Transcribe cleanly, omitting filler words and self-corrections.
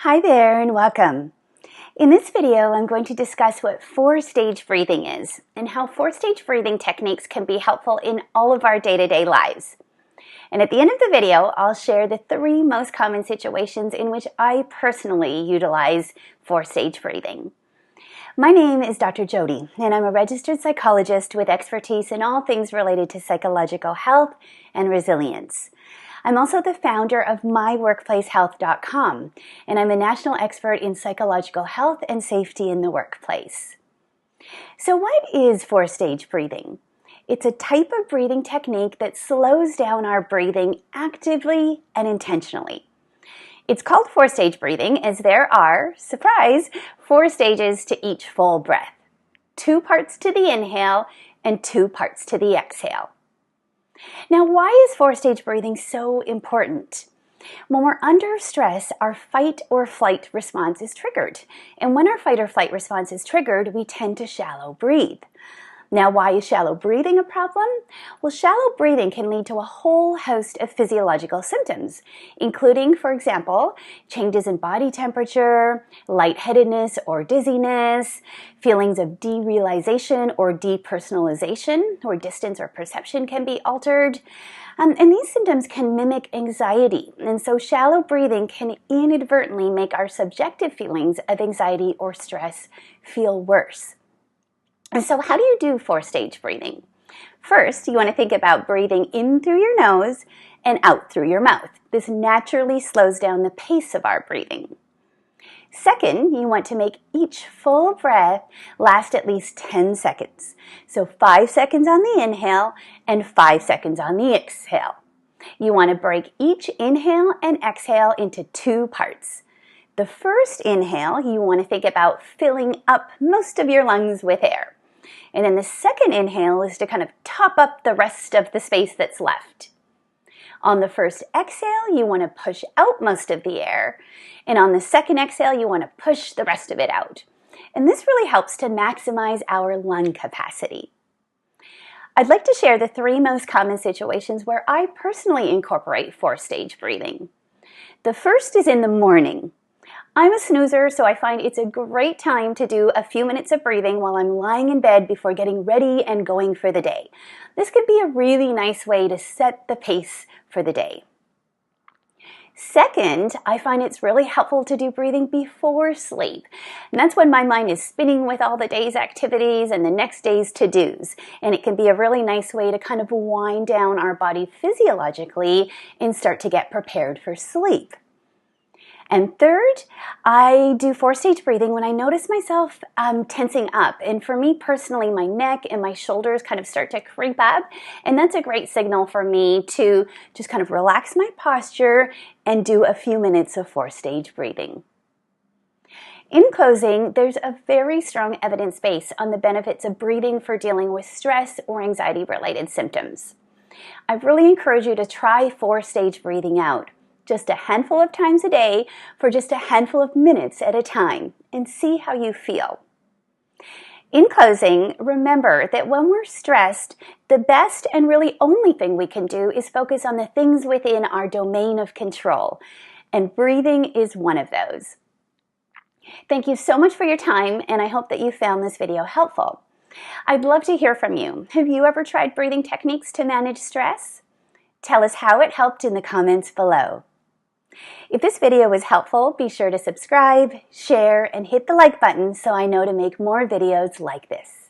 Hi there and welcome. In this video, I'm going to discuss what four-stage breathing is and how four-stage breathing techniques can be helpful in all of our day-to-day lives. And at the end of the video, I'll share the three most common situations in which I personally utilize four-stage breathing. My name is Dr. Jody, and I'm a registered psychologist with expertise in all things related to psychological health and resilience. I'm also the founder of myworkplacehealth.com, and I'm a national expert in psychological health and safety in the workplace. So what is four-stage breathing? It's a type of breathing technique that slows down our breathing actively and intentionally. It's called four-stage breathing as there are, surprise, 4 stages to each full breath. 2 parts to the inhale and 2 parts to the exhale. Now, why is four-stage breathing so important? When we're under stress, our fight or flight response is triggered. And when our fight or flight response is triggered, we tend to shallow breathe. Now, why is shallow breathing a problem? Well, shallow breathing can lead to a whole host of physiological symptoms, including, for example, changes in body temperature, lightheadedness or dizziness, feelings of derealization or depersonalization, or distance or perception can be altered. And these symptoms can mimic anxiety. And so shallow breathing can inadvertently make our subjective feelings of anxiety or stress feel worse. And so how do you do four-stage breathing? First, you want to think about breathing in through your nose and out through your mouth. This naturally slows down the pace of our breathing. Second, you want to make each full breath last at least 10 seconds. So 5 seconds on the inhale and 5 seconds on the exhale. You want to break each inhale and exhale into 2 parts. The first inhale, you want to think about filling up most of your lungs with air. And then the second inhale is to kind of top up the rest of the space that's left. On the first exhale, you want to push out most of the air. And on the second exhale, you want to push the rest of it out. And this really helps to maximize our lung capacity. I'd like to share the 3 most common situations where I personally incorporate four-stage breathing. The first is in the morning. I'm a snoozer, so I find it's a great time to do a few minutes of breathing while I'm lying in bed before getting ready and going for the day. This could be a really nice way to set the pace for the day. Second, I find it's really helpful to do breathing before sleep. And that's when my mind is spinning with all the day's activities and the next day's to-dos. And it can be a really nice way to kind of wind down our body physiologically and start to get prepared for sleep. And third, I do four-stage breathing when I notice myself tensing up. And for me personally, my neck and my shoulders kind of start to creep up. And that's a great signal for me to just kind of relax my posture and do a few minutes of four-stage breathing. In closing, there's a very strong evidence base on the benefits of breathing for dealing with stress or anxiety-related symptoms. I really encourage you to try four-stage breathing out. Just a handful of times a day for just a handful of minutes at a time and see how you feel. In closing, remember that when we're stressed, the best and really only thing we can do is focus on the things within our domain of control, and breathing is one of those. Thank you so much for your time, and I hope that you found this video helpful. I'd love to hear from you. Have you ever tried breathing techniques to manage stress? Tell us how it helped in the comments below. If this video was helpful, be sure to subscribe, share, and hit the like button so I know to make more videos like this.